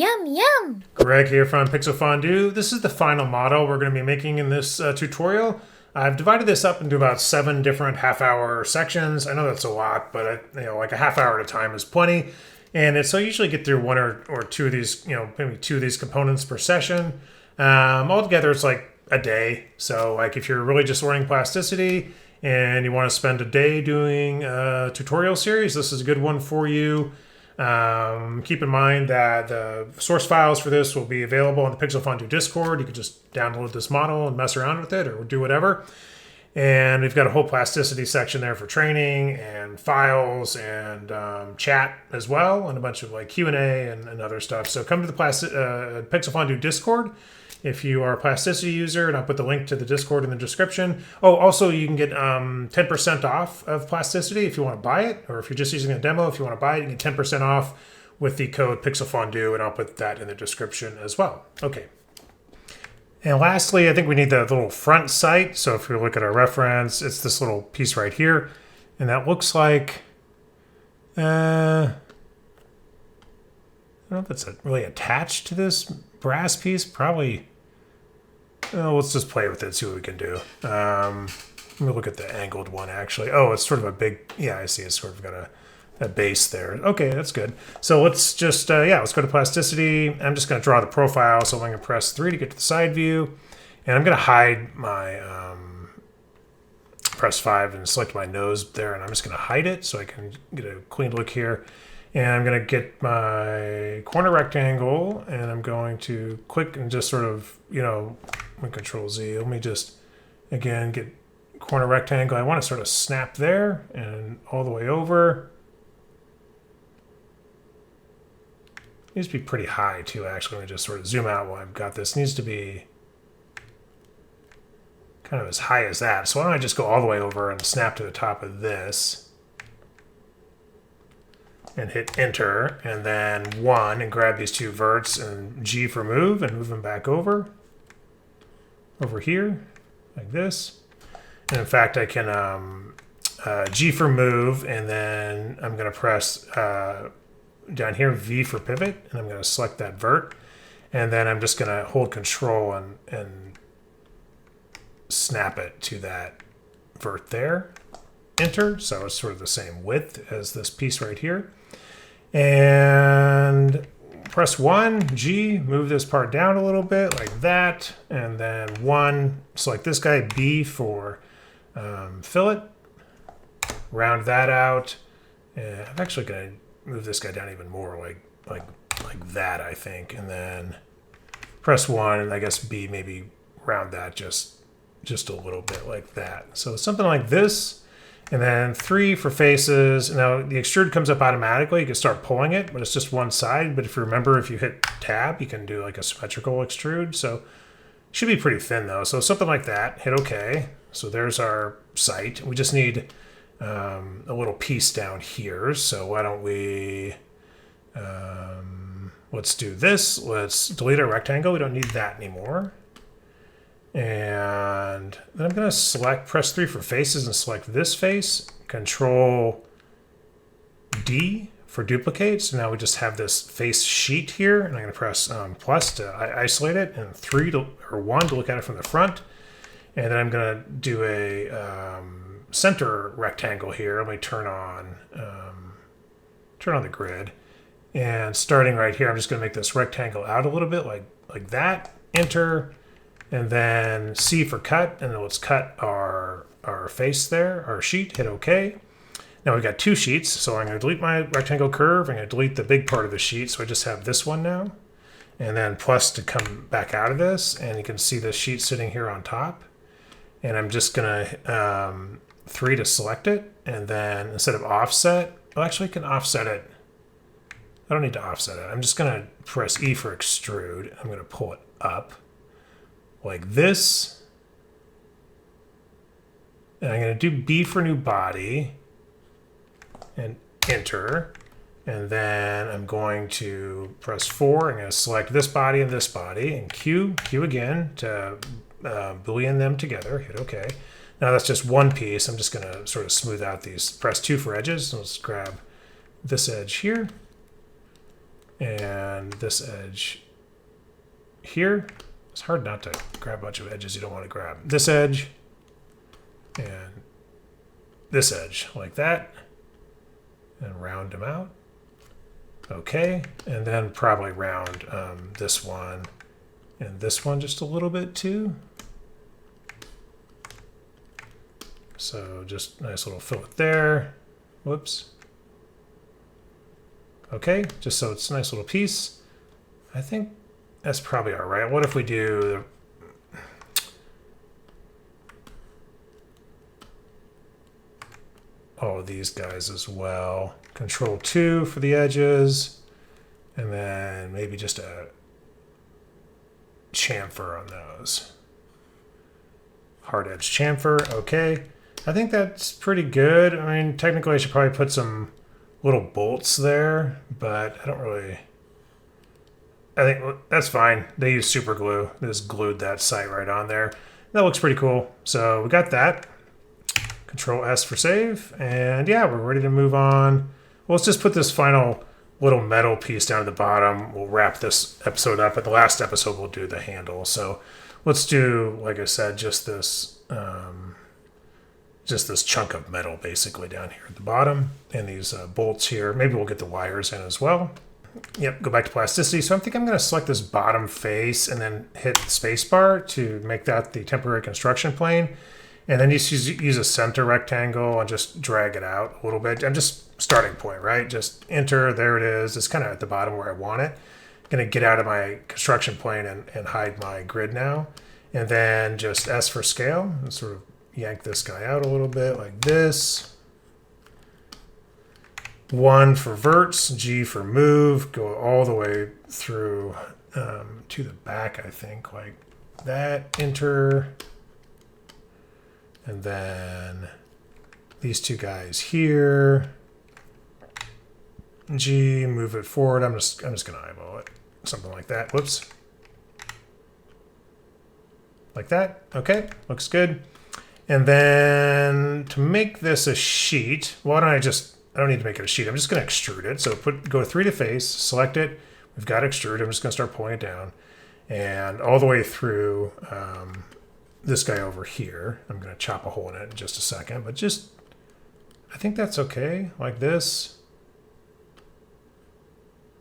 Yum, yum! Greg here from Pixel Fondue. This is the final model we're going to be making in this tutorial. I've divided this up into about 7 different half-hour sections. I know that's a lot, but like a half hour at a time is plenty. And so I usually get through one or two of these, maybe 2 of these components per session. Altogether, it's like a day. So like if you're really just learning plasticity and you want to spend a day doing a tutorial series, this is a good one for you. Keep in mind that the source files for this will be available on the Pixel Fondue Discord. You can just download this model and mess around with it or do whatever. And we've got a whole plasticity section there for training and files and chat as well, and a bunch of like Q&A and other stuff. So come to the Pixel Fondue Discord if you are a plasticity user, and I'll put the link to the Discord in the description. Oh, also you can get 10% off of plasticity if you want to buy it, or if you're just using a demo, if you want to buy it, you get 10% off with the code PixelFondue, and I'll put that in the description as well. Okay. And lastly, I think we need the little front sight. So if you look at our reference, it's this little piece right here, and that looks like, I don't know if it's really attached to this brass piece. Probably. Let's just play with it, see what we can do. Let me look at the angled one, actually. Oh, it's sort of a big, yeah, I see. It's sort of got a base there. Okay, that's good. So let's just, let's go to plasticity. I'm just going to draw the profile, so I'm going to press 3 to get to the side view. And I'm going to hide my, press 5 and select my nose there, and I'm just going to hide it so I can get a clean look here. And I'm going to get my corner rectangle, and I'm going to click and just sort of, Control Z. Let me just, again, get corner rectangle. I want to sort of snap there and all the way over. It needs to be pretty high, too, actually. Let me just sort of zoom out while I've got this. It needs to be kind of as high as that. So why don't I just go all the way over and snap to the top of this and hit enter, and then 1, and grab these 2 verts and G for move, and move them back over here like this. And in fact, I can G for move, and then I'm going to press down here V for pivot, and I'm going to select that vert, and then I'm just going to hold control and snap it to that vert there. Enter. So it's sort of the same width as this piece right here. And press 1, G, move this part down a little bit like that. And then 1, select this guy, B for fillet. Round that out. And I'm actually going to move this guy down even more, like that, I think. And then press 1, and I guess B, maybe round that just a little bit like that. So something like this. And then 3 for faces. Now the extrude comes up automatically. You can start pulling it, but it's just one side. But if you remember, if you hit tab, you can do like a symmetrical extrude. So it should be pretty thin though. So something like that. Hit OK. So there's our sight. We just need a little piece down here. So why don't we let's do this. Let's delete our rectangle. We don't need that anymore. And then I'm going to press 3 for faces and select this face. Control D for duplicate. So now we just have this face sheet here. And I'm going to press plus to isolate it, and 1 to look at it from the front. And then I'm going to do a center rectangle here. Let me turn on the grid. And starting right here, I'm just going to make this rectangle out a little bit like that. Enter. And then C for cut, and then let's cut our face there, our sheet, hit OK. Now we've got 2 sheets, so I'm going to delete my rectangle curve. I'm going to delete the big part of the sheet, so I just have this one now. And then plus to come back out of this, and you can see the sheet sitting here on top. And I'm just going to 3 to select it, and then instead of offset, well, actually I can offset it. I don't need to offset it. I'm just going to press E for extrude. I'm going to pull it up like this, and I'm going to do B for new body and enter, and then I'm going to press 4. I'm going to select this body and Q again to boolean them together, hit OK. Now that's just one piece. I'm just going to sort of smooth out these, press 2 for edges. So let's grab this edge here, and this edge here. It's hard not to grab a bunch of edges you don't want to grab. This edge and this edge like that, and round them out. Okay, and then probably round this one and this one just a little bit too. So just nice little fillet there. Whoops. Okay, just so it's a nice little piece. I think that's probably all right. What if we do all of these guys as well? Control 2 for the edges, and then maybe just a chamfer on those. Hard edge chamfer, okay. I think that's pretty good. I mean, technically I should probably put some little bolts there, but I don't really... I think that's fine. They use super glue. They just glued that sight right on there. That looks pretty cool. So we got that. Control S for save. And yeah, we're ready to move on. Well, let's just put this final little metal piece down at the bottom. We'll wrap this episode up. At the last episode, we'll do the handle. So let's do, like I said, just this chunk of metal basically down here at the bottom. And these bolts here. Maybe we'll get the wires in as well. Yep, go back to plasticity. So I think I'm going to select this bottom face and then hit the spacebar to make that the temporary construction plane. And then just use a center rectangle and just drag it out a little bit. I'm just starting point, right? Just enter, there it is. It's kind of at the bottom where I want it. I'm going to get out of my construction plane and hide my grid now. And then just S for scale and sort of yank this guy out a little bit like this. 1 for verts, G for move, go all the way through to the back, I think, like that, enter. And then these two guys here, G, move it forward. I'm just gonna eyeball it, something like that. Whoops, like that. Okay, looks good. And then to make this a sheet, why don't I don't need to make it a sheet. I'm just going to extrude it. So go 3 to face, select it. We've got extrude. I'm just going to start pulling it down. And all the way through this guy over here. I'm going to chop a hole in it in just a second. But I think that's okay. Like this.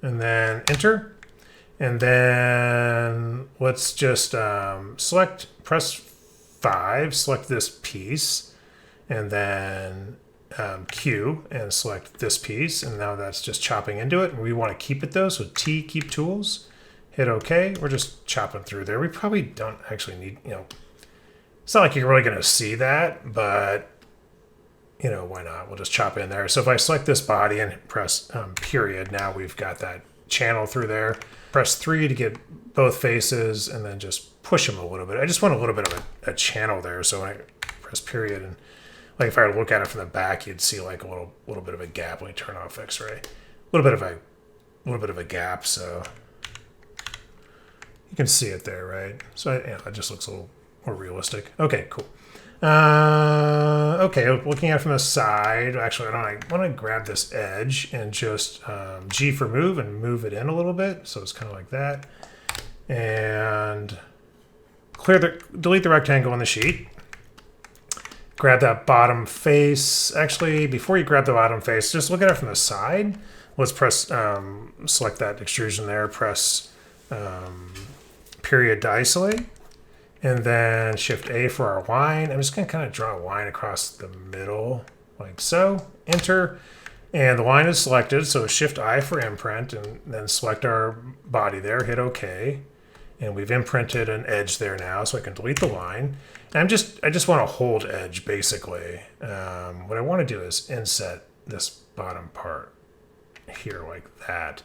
And then enter. And then let's just press 5, select this piece. And then... Q and select this piece, and now that's just chopping into it. And we want to keep it though, so T, keep tools, hit OK. We're just chopping through there. We probably don't actually need, it's not like you're really going to see that, but why not? We'll just chop in there. So if I select this body and press period, now we've got that channel through there. Press 3 to get both faces, and then just push them a little bit. I just want a little bit of a channel there, so when I press period and like if I were to look at it from the back, you'd see like a little bit of a gap when you turn off X-ray. A little bit of a gap, so you can see it there, right? So it just looks a little more realistic. Okay, cool. Okay, looking at it from the side, actually, I want to grab this edge and just G for move and move it in a little bit. So it's kind of like that, and delete the rectangle in the sheet. Grab that bottom face. Actually, before you grab the bottom face, just look at it from the side. Let's press, select that extrusion there, press period to isolate, and then Shift A for our line. I'm just going to kind of draw a line across the middle, like so. Enter, and the line is selected, so Shift I for imprint, and then select our body there, hit OK. And we've imprinted an edge there now, so I can delete the line. And I just want to hold edge, basically. What I want to do is inset this bottom part here like that,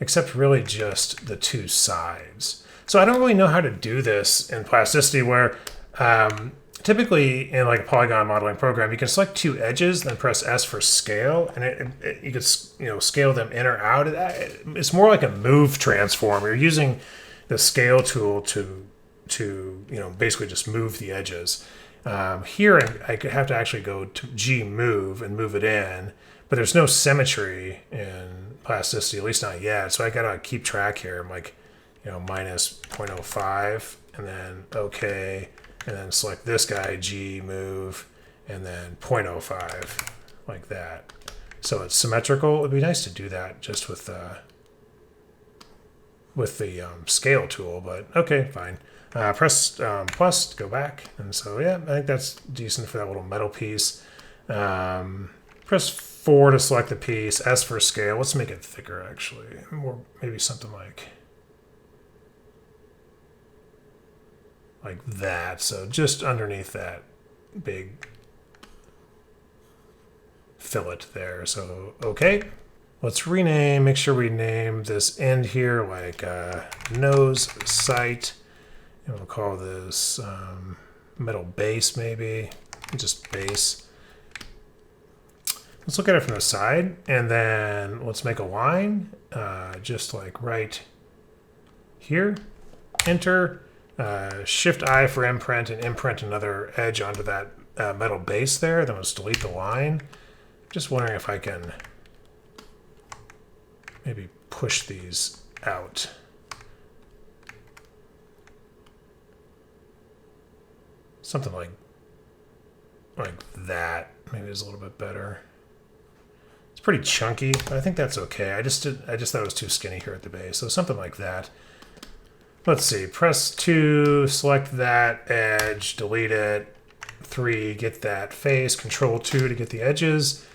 except really just the 2 sides. So I don't really know how to do this in plasticity, where typically in like a polygon modeling program, you can select 2 edges, then press S for scale, and you could scale them in or out. It's more like a move transform. You're using the scale tool to basically just move the edges. Here I could have to actually go to G move and move it in, but there's no symmetry in plasticity, at least not yet. So I gotta keep track here. I'm like, minus 0.05, and then OK, and then select this guy, G, move, and then 0.05, like that. So it's symmetrical. It'd be nice to do that just with the scale tool, but okay, fine. Press plus to go back, and so yeah, I think that's decent for that little metal piece. Press 4 to select the piece. S for scale. Let's make it thicker, actually, or maybe something like that. So just underneath that big fillet there. So okay, let's rename. Make sure we name this end here like nose sight. And we'll call this metal base, maybe. Just base. Let's look at it from the side, and then let's make a line, just like right here. Enter. Shift I for imprint, and imprint another edge onto that metal base there. Then let's delete the line. Just wondering if I can maybe push these out. Something like that. Maybe it's a little bit better. It's pretty chunky, but I think that's okay. I just thought it was too skinny here at the base, so something like that. Let's see. Press 2, select that edge, delete it. 3, get that face. Control 2 to get the edges,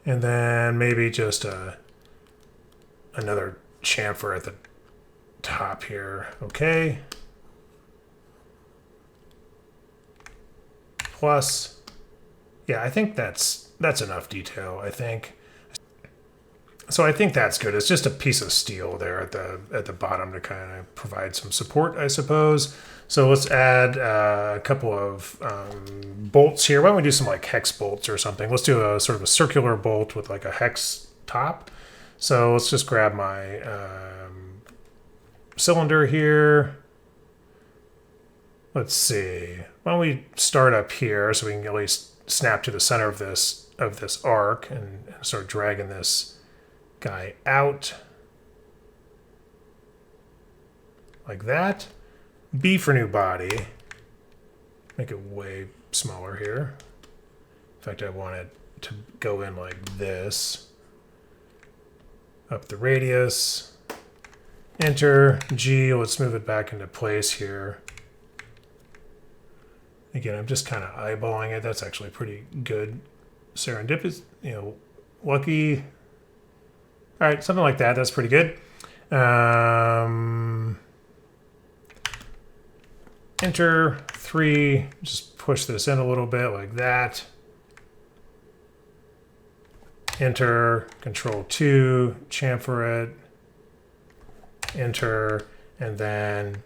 and then maybe just another chamfer at the top here. Okay. Plus, yeah, I think that's enough detail, I think. So I think that's good. It's just a piece of steel there at the bottom to kind of provide some support, I suppose. So let's add a couple of bolts here. Why don't we do some like hex bolts or something? Let's do a sort of a circular bolt with like a hex top. So let's just grab my cylinder here. Let's see. Why don't we start up here so we can at least snap to the center of this arc and start dragging this guy out like that. B for new body. Make it way smaller here. In fact, I want it to go in like this. Up the radius. Enter. G. Let's move it back into place here. Again, I'm just kind of eyeballing it. That's actually pretty good. Serendipitous, lucky. All right, something like that. That's pretty good. Enter 3. Just push this in a little bit like that. Enter. Control 2. Chamfer it. Enter. And then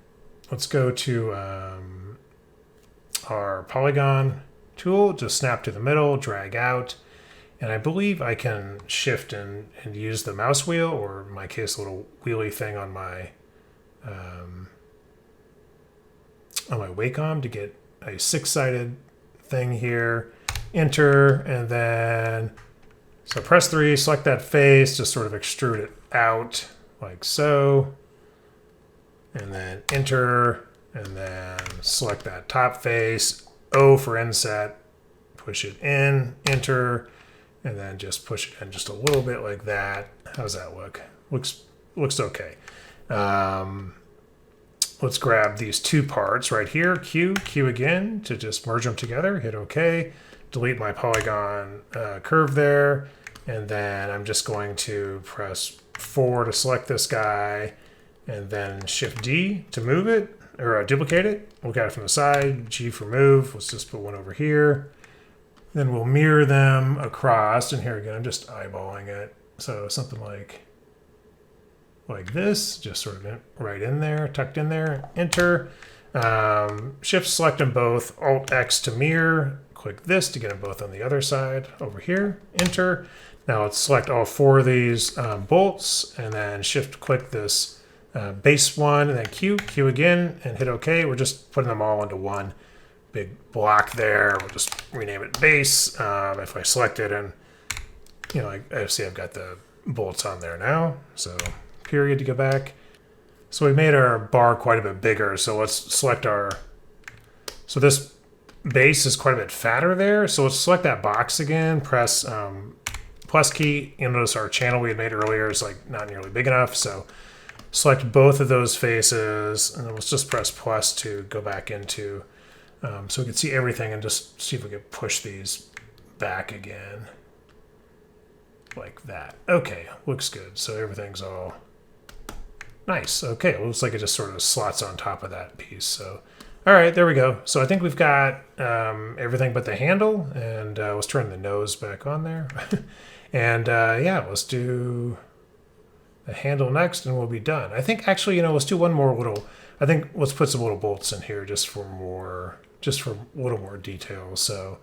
let's go to our polygon tool. Just snap to the middle, drag out. And I believe I can shift and use the mouse wheel, or in my case, a little wheelie thing on my Wacom to get a 6-sided thing here. Enter, and then so press 3, select that face, just sort of extrude it out like so, and then enter, and then select that top face. O for inset, push it in, enter. And then just push it in just a little bit like that. How's that look? Looks okay. Let's grab these two parts right here. Q again to just merge them together. Hit OK. Delete my polygon curve there. And then I'm just going to press 4 to select this guy. And then Shift D to move it or duplicate it. Look at it from the side. G for move. Let's just put one over here. Then we'll mirror them across, and here again, I'm just eyeballing it. So something like this, just sort of right in there, tucked in there. Enter. Shift select them both. Alt X to mirror. Click this to get them both on the other side over here. Enter. Now let's select all 4 of these bolts, and then Shift click this base one, and then Q again, and hit OK. We're just putting them all into one big block there. We'll just rename it base. If I select it and you know, I see I've got the bolts on there now. So period to go back. So we made our bar quite a bit bigger. So let's select our, so this base is quite a bit fatter there. So let's select that box again, press plus key. You'll notice our channel we had made earlier is like not nearly big enough. So select both of those faces, and then let's just press plus to go back into, so we can see everything and just see if we can push these back again. Like that. Okay, looks good. So everything's all nice. Okay, it looks like it just sort of slots on top of that piece. So, all right, there we go. So I think we've got everything but the handle, and let's turn the nose back on there. And yeah, let's do the handle next, and we'll be done. I think actually, you know, let's do one more little. I think let's put some little bolts in here just for a little more detail. So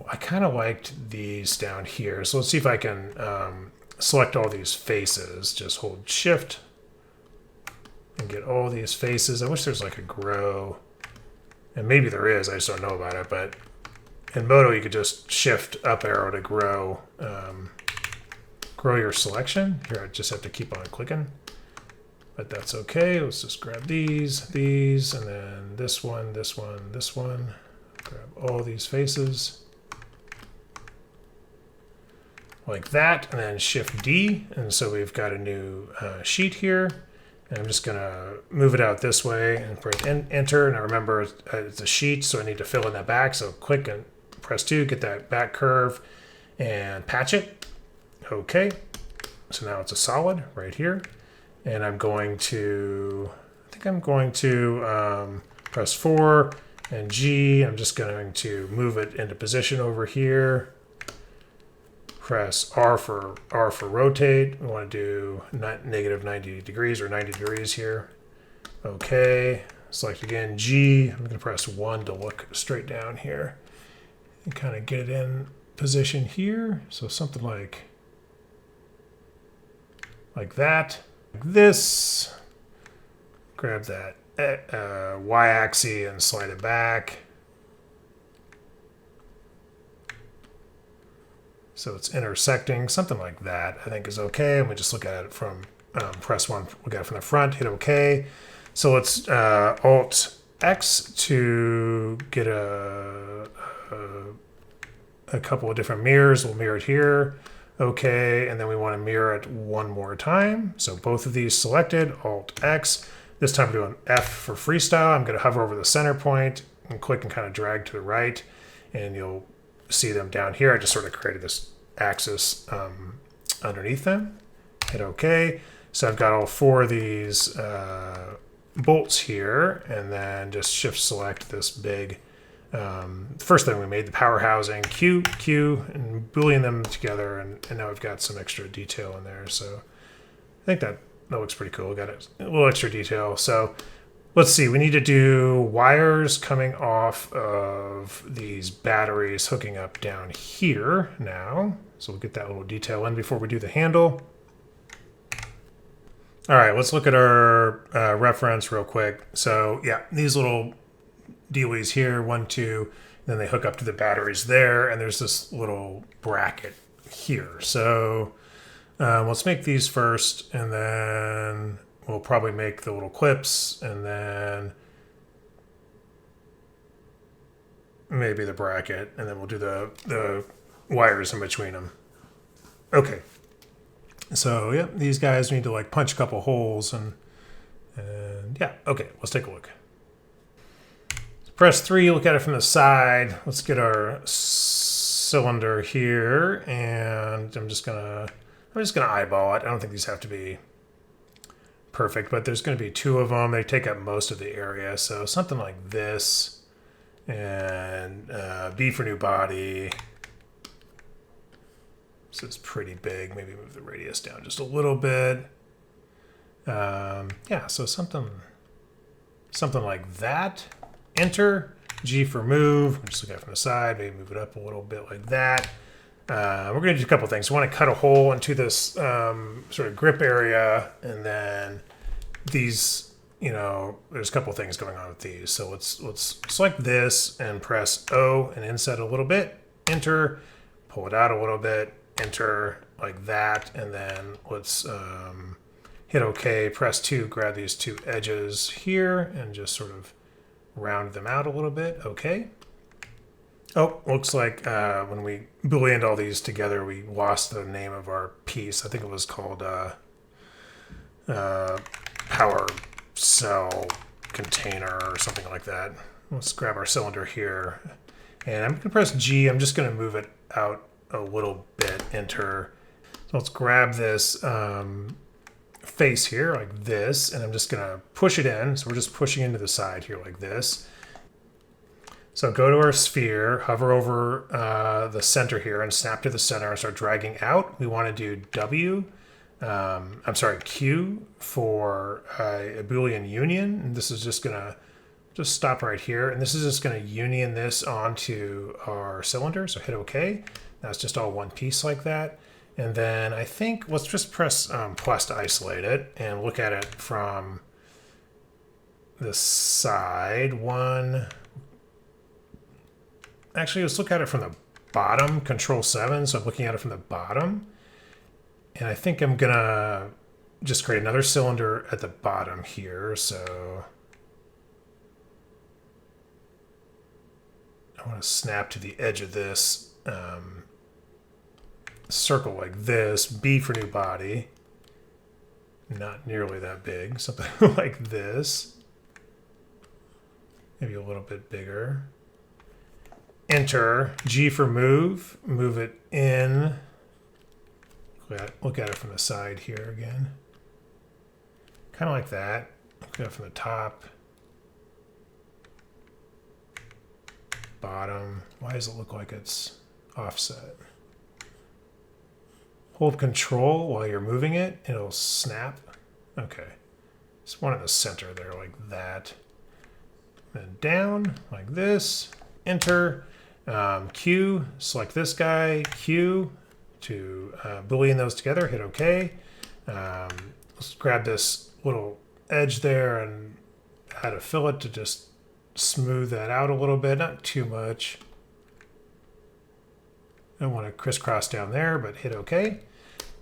I kind of liked these down here. So let's see if I can select all these faces. Just hold shift and get all these faces. I wish there's like a grow, and maybe there is, I just don't know about it. But in Moto, you could just shift up arrow to grow your selection. Here, I just have to keep on clicking, but that's okay. Let's just grab these, and then this one, this one, this one. Grab all these faces like that, and then shift D. And so we've got a new sheet here. And I'm just gonna move it out this way and press enter. And I remember it's a sheet, so I need to fill in that back. So click and press 2, get that back curve and patch it. Okay, so now it's a solid right here. And I'm going to, I think I'm going to press 4 and G. I'm just going to move it into position over here. Press R for rotate. We want to do negative 90 degrees or 90 degrees here. Okay. Select again G. I'm going to press 1 to look straight down here and kind of get it in position here. So something like that. Like this. Grab that Y-axis and slide it back. So it's intersecting, something like that, I think is okay. And we just look at it from, press 1, look at it from the front, hit okay. So let's Alt X to get a couple of different mirrors. We'll mirror it here. Okay, and then we want to mirror it one more time. So both of these selected, Alt X. This time we're doing F for freestyle. I'm going to hover over the center point and click and kind of drag to the right, and you'll see them down here. I just sort of created this axis underneath them. Hit OK. So I've got all 4 of these bolts here, and then just shift select this big first thing we made, the power housing, Q, and boolean them together, and now we've got some extra detail in there. So I think that looks pretty cool. We got a little extra detail. So let's see, we need to do wires coming off of these batteries hooking up down here now. So we'll get that little detail in before we do the handle. All right, let's look at our reference real quick. So yeah, these little dealies here, 1, 2, then they hook up to the batteries there, and there's this little bracket here. So let's make these first, and then we'll probably make the little clips, and then maybe the bracket, and then we'll do the wires in between them. Okay. So yeah, these guys need to like punch a couple holes, and yeah, okay, let's take a look. Press 3, look at it from the side. Let's get our cylinder here, and I'm just gonna eyeball it. I don't think these have to be perfect, but there's going to be 2 of them. They take up most of the area, so something like this, and B for new body. This is pretty big. Maybe move the radius down just a little bit. Yeah, so something like that. Enter. G for move. Just look at it from the side. Maybe move it up a little bit like that. We're going to do a couple things. We want to cut a hole into this sort of grip area, and then these, you know, there's a couple things going on with these. So let's select this and press O and inset a little bit. Enter. Pull it out a little bit. enter like that, and then let's hit OK, press 2, grab these two edges here, and just sort of round them out a little bit. OK. Oh, looks like when we booleaned all these together, we lost the name of our piece. I think it was called power cell container or something like that. Let's grab our cylinder here. And I'm going to press G. I'm just going to move it out a little bit, enter. So let's grab this face here like this, and I'm just going to push it in. So we're just pushing into the side here like this. So go to our sphere, hover over the center here and snap to the center and start dragging out. We want to do Q for a Boolean union. And this is just going to just stop right here. And this is just going to union this onto our cylinder. So hit OK. That's just all one piece like that. And then I think let's just press plus to isolate it and look at it from the side. Actually, let's look at it from the bottom, Control 7. So I'm looking at it from the bottom. And I think I'm going to just create another cylinder at the bottom here. So I want to snap to the edge of this circle like this. B for new body. Not nearly that big. Something like this. Maybe a little bit bigger. Enter. G for move. Move it in. Look at it from the side here again. Kind of like that. Look at it from the top. Bottom. Why does it look like it's offset? Hold Control while you're moving it. It'll snap. Okay. Just one in the center there like that. Then down like this. Enter. Q. Select this guy. Q. To Boolean those together, hit OK. Let's grab this little edge there and add a fillet to just smooth that out a little bit, not too much. I don't want to crisscross down there, but hit OK.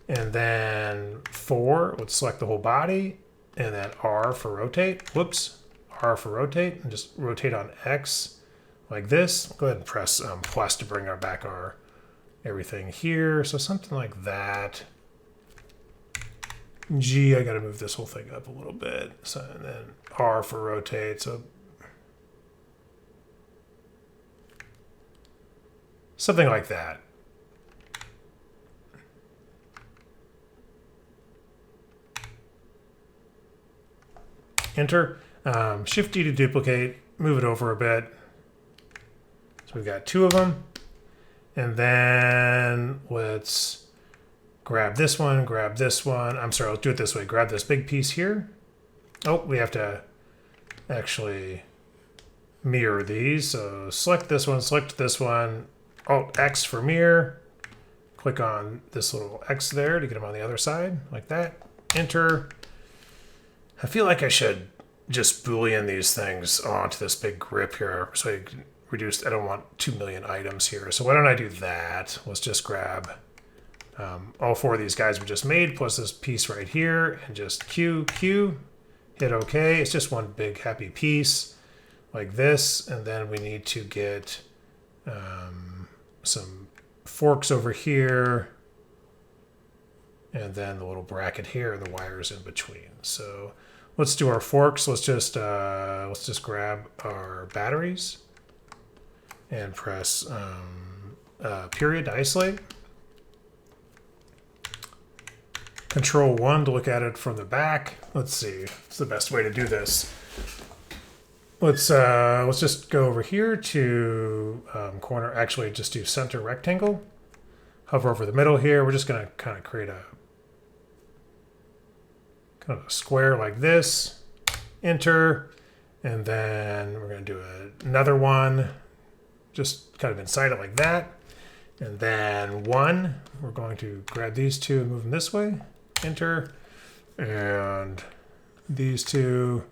And then 4, let's select the whole body, and then R for rotate. Whoops, R for rotate, and just rotate on X like this. Go ahead and press plus to bring back our everything here. So something like that. G, I got to move this whole thing up a little bit. So, and then R for rotate. So something like that. Enter. Shift D to duplicate. Move it over a bit. So we've got 2 of them. And then let's grab this one, grab this one. I'm sorry, let's do it this way. Grab this big piece here. Oh, we have to actually mirror these. So select this one, Alt X for mirror. Click on this little X there to get them on the other side, like that. Enter. I feel like I should just Boolean these things onto this big grip here so I can reduce. I don't want 2 million items here. So why don't I do that? Let's just grab all 4 of these guys we just made plus this piece right here and just Q, hit OK. It's just one big happy piece like this. And then we need to get some forks over here. And then the little bracket here and the wires in between. So let's do our forks. Let's just grab our batteries and press period to isolate. Control 1 to look at it from the back. Let's see. It's the best way to do this. Let's just go over here to corner. Actually, just do center rectangle. Hover over the middle here. We're just going to kind of create a square like this. Enter. And then we're going to do another one. Just kind of inside it like that. And then 1, we're going to grab these 2 and move them this way. Enter. And these 2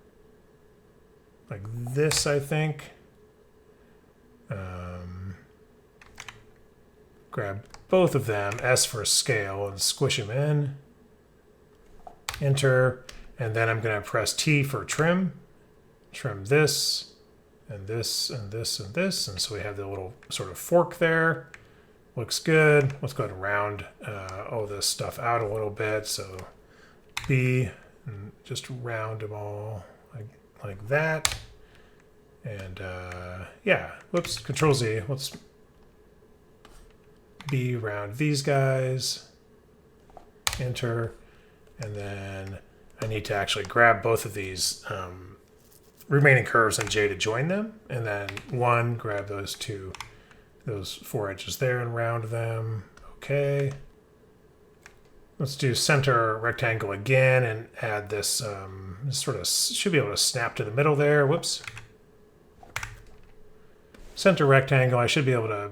like this, I think. Grab both of them, S for scale, and squish them in. Enter, and then I'm going to press T for trim. Trim this, and this, and this, and this, and so we have the little sort of fork there. Looks good. Let's go ahead and round all this stuff out a little bit. So B, and just round them all like that. And yeah, whoops, Control Z. Let's B, round these guys. Enter. And then I need to actually grab both of these remaining curves and J to join them. And then one, grab those two, those 4 edges there and round them. Okay. Let's do center rectangle again and add this, sort of should be able to snap to the middle there. Whoops. Center rectangle, I should be able to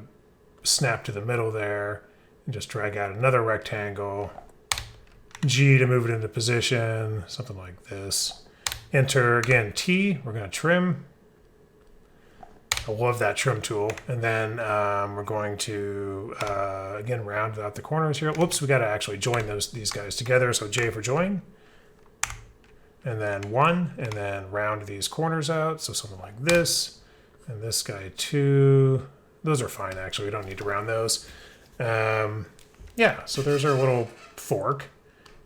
snap to the middle there and just drag out another rectangle. G to move it into position, something like this. Enter, again, T, we're going to trim. I love that trim tool. And then we're going to, again, round out the corners here. Whoops, we got to actually join these guys together. So J for join. And then 1, and then round these corners out. So something like this. And this guy 2. Those are fine, actually. We don't need to round those. Yeah, so there's our little fork.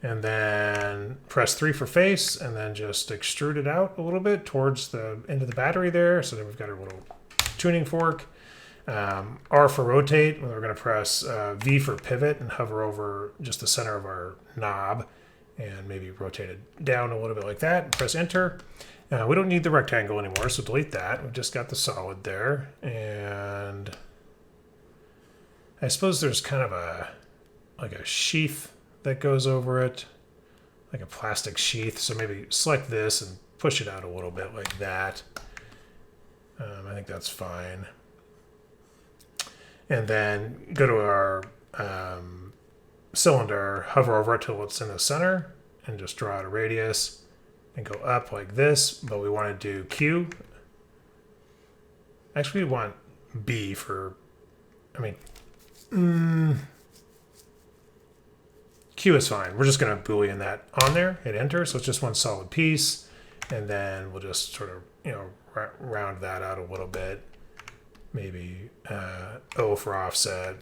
And then press 3 for face, and then just extrude it out a little bit towards the end of the battery there. So then we've got our little tuning fork. R for rotate, and we're going to press V for pivot and hover over just the center of our knob and maybe rotate it down a little bit like that. And press enter. We don't need the rectangle anymore, so delete that. We've just got the solid there. And I suppose there's kind of like a sheath that goes over it, like a plastic sheath. So maybe select this and push it out a little bit like that. I think that's fine. And then go to our cylinder, hover over it till it's in the center, and just draw out a radius and go up like this. But we want to do Q. Actually, we want B for, Q is fine. We're just going to Boolean that on there, hit enter. So it's just one solid piece. And then we'll just sort of, round that out a little bit. Maybe O for offset.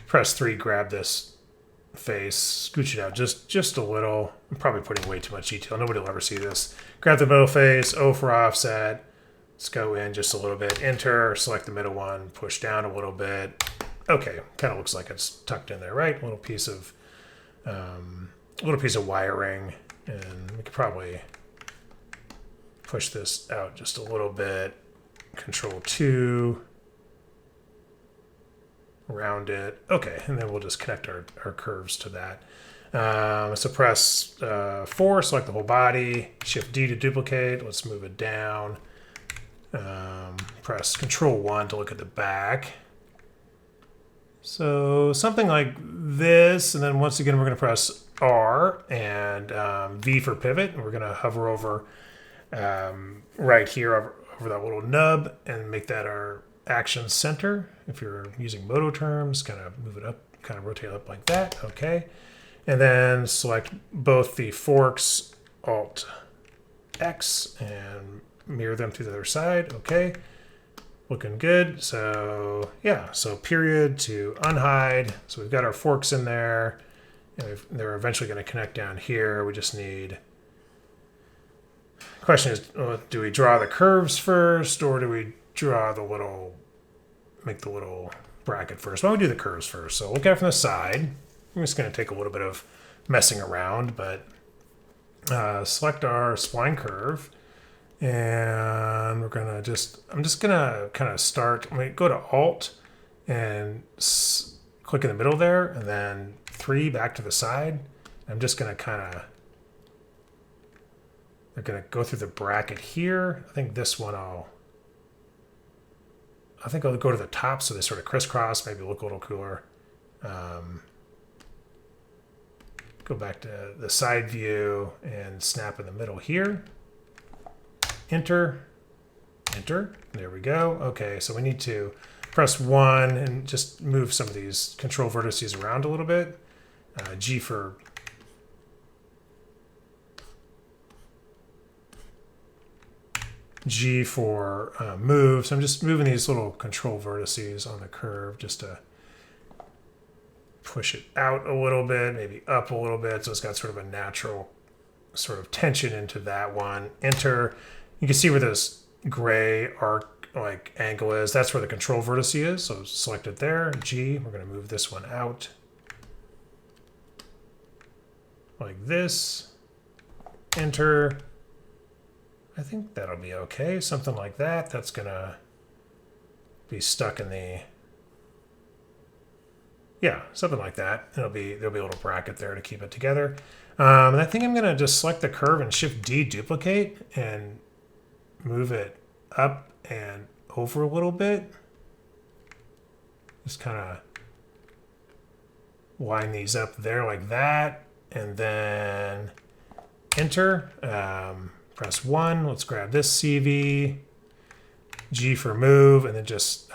Press 3, grab this face, scooch it out just a little. I'm probably putting way too much detail. Nobody will ever see this. Grab the middle face, O for offset. Let's go in just a little bit. Enter, select the middle one, push down a little bit. Okay, kind of looks like it's tucked in there, right? A little piece of wiring, and we could probably push this out just a little bit. Control 2, round it. Okay, and then we'll just connect our curves to that. So press 4, select the whole body. Shift D to duplicate. Let's move it down. Press Control 1 to look at the back. So something like this, and then once again we're going to press R and V for pivot, and we're going to hover over right here over that little nub and make that our action center. If you're using Moto terms, kind of move it up, kind of rotate up like that. Okay, and then select both the forks, Alt X, and mirror them to the other side. Okay. Looking good. So yeah, so period to unhide. So we've got our forks in there, and they're eventually going to connect down here. We just need, question is, do we draw the curves first, or do we draw the little, make the little bracket first? Why don't we do the curves first? So look at it from the side. I'm just going to take a little bit of messing around, but select our spline curve. And we're going to I'm just going to kind of start, go to Alt and click in the middle there, and then 3 back to the side. I'm just going to they're going to go through the bracket here. I think this one I'll go to the top so they sort of crisscross, maybe look a little cooler. Go back to the side view and snap in the middle here. Enter, Enter. There we go. Okay, so we need to press 1 and just move some of these control vertices around a little bit. G for move. So I'm just moving these little control vertices on the curve just to push it out a little bit, maybe up a little bit. So it's got sort of a natural sort of tension into that one. Enter. You can see where this gray arc like angle is. That's where the control vertex is. So select it there. G. We're going to move this one out like this. Enter. I think that'll be okay. Something like that. That's going to be stuck in the... Yeah, something like that. There'll be a little bracket there to keep it together. And I think I'm going to just select the curve and Shift D, duplicate, and move it up and over a little bit. Just kind of line these up there like that. And then enter. Press 1. Let's grab this CV. G for move, and then just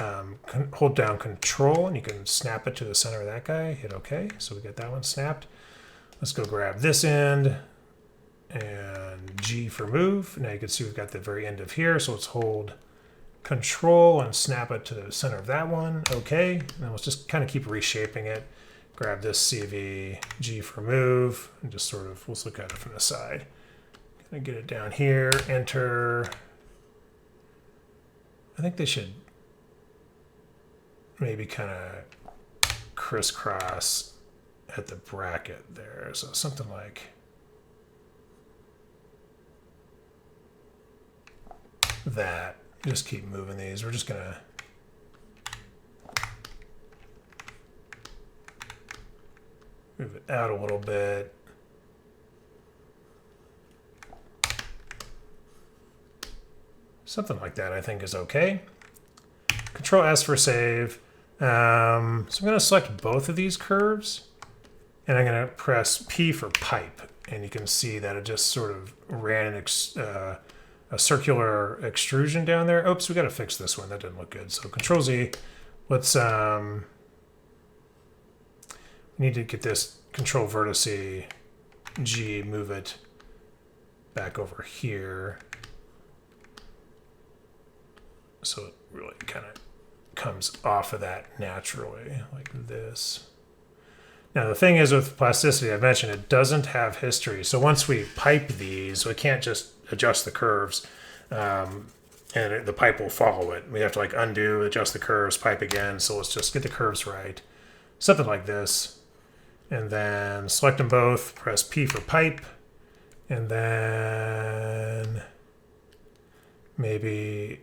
hold down Control, and you can snap it to the center of that guy. Hit OK. So we get that one snapped. Let's go grab this end, and G for move. Now you can see we've got the very end of here, so let's hold Control and snap it to the center of that one. OK. And then let's just kind of keep reshaping it. Grab this CV, G for move, and just sort of, let's look at it from the side. Gonna get it down here, enter. I think they should maybe kind of crisscross at the bracket there. So something like that. Just keep moving these. We're just going to move it out a little bit. Something like that I think is okay. Control S for save. So I'm going to select both of these curves, and I'm going to press P for pipe. And you can see that it just sort of ran a circular extrusion down there. Oops, we got to fix this one. That didn't look good. So Control Z. Let's we need to get this control vertex G, move it back over here. So it really kind of comes off of that naturally, like this. Now the thing is with plasticity, I mentioned it doesn't have history. So once we pipe these, we can't just adjust the curves and the pipe will follow it. We have to like undo, adjust the curves, pipe again. So let's just get the curves right. Something like this. And then select them both, press P for pipe, and then maybe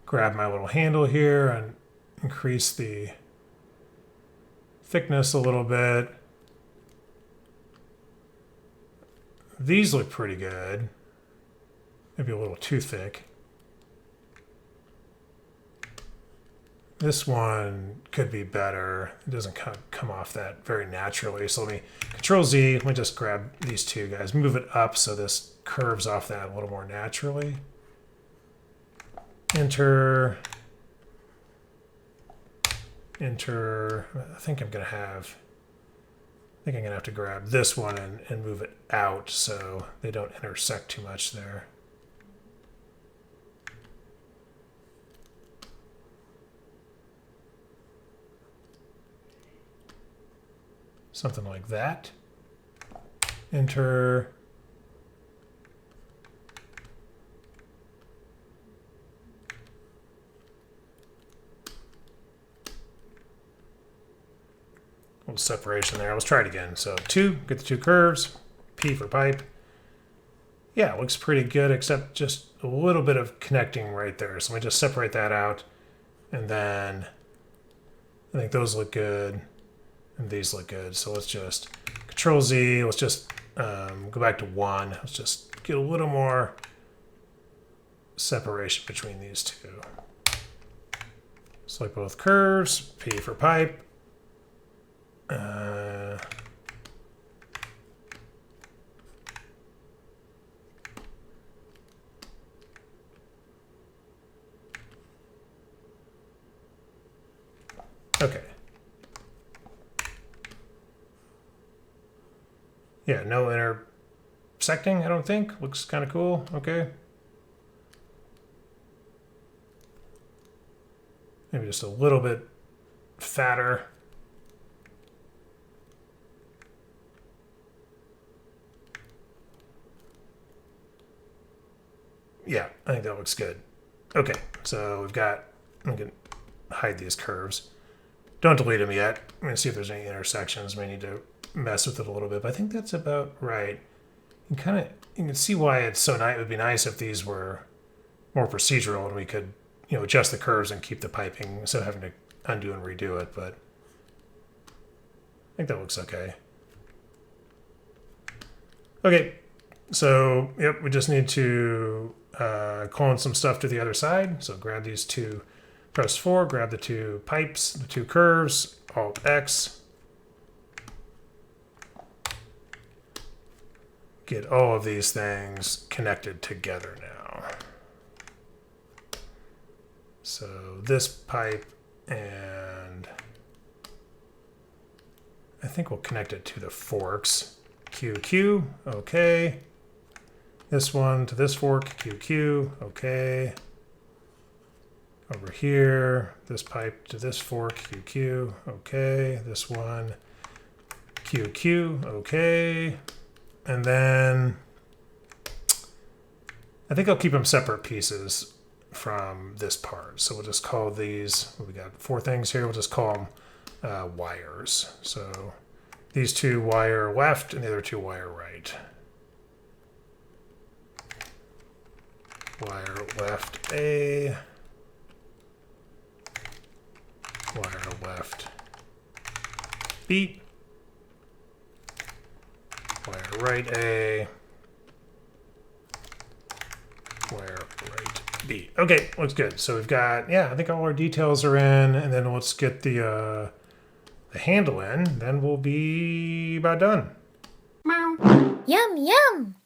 grab my little handle here and increase the thickness a little bit. These look pretty good. Maybe a little too thick. This one could be better. It doesn't come off that very naturally. So let me Control Z. Let me just grab these two guys, move it up so this curves off that a little more naturally. Enter. Enter. I think I'm gonna have to grab this one and move it out so they don't intersect too much there. Something like that. Enter. A little separation there. Let's try it again. So 2, get the two curves. P for pipe. Yeah, it looks pretty good, except just a little bit of connecting right there. So let me just separate that out. And then I think those look good. And these look good. So let's just Control Z. Let's just go back to 1. Let's just get a little more separation between these two. Select both curves, P for pipe. Okay. Yeah, no intersecting, I don't think. Looks kind of cool. Okay. Maybe just a little bit fatter. Yeah, I think that looks good. Okay, so we've got, we can hide these curves. Don't delete them yet. I'm gonna see if there's any intersections. May need to mess with it a little bit, but I think that's about right. You can see why it's so nice. It would be nice if these were more procedural and we could, adjust the curves and keep the piping instead of having to undo and redo it, but I think that looks okay. Okay, so yep, we just need to clone some stuff to the other side. So grab these two, press 4, grab the two pipes, the two curves, Alt X. Get all of these things connected together now. So this pipe, and I think we'll connect it to the forks. QQ, okay. This one to this fork, QQ, okay. Over here, this pipe to this fork, QQ, okay. This one, QQ, okay. And then I think I'll keep them separate pieces from this part. So we'll just call these, we got 4 things here, we'll just call them wires. So these 2 wire left and the other 2 wire right. Wire left A, wire left B, wire right A, wire right B. Okay, looks good. So we've got, yeah, I think all our details are in, and then let's get the handle in, then we'll be about done. Yum, yum.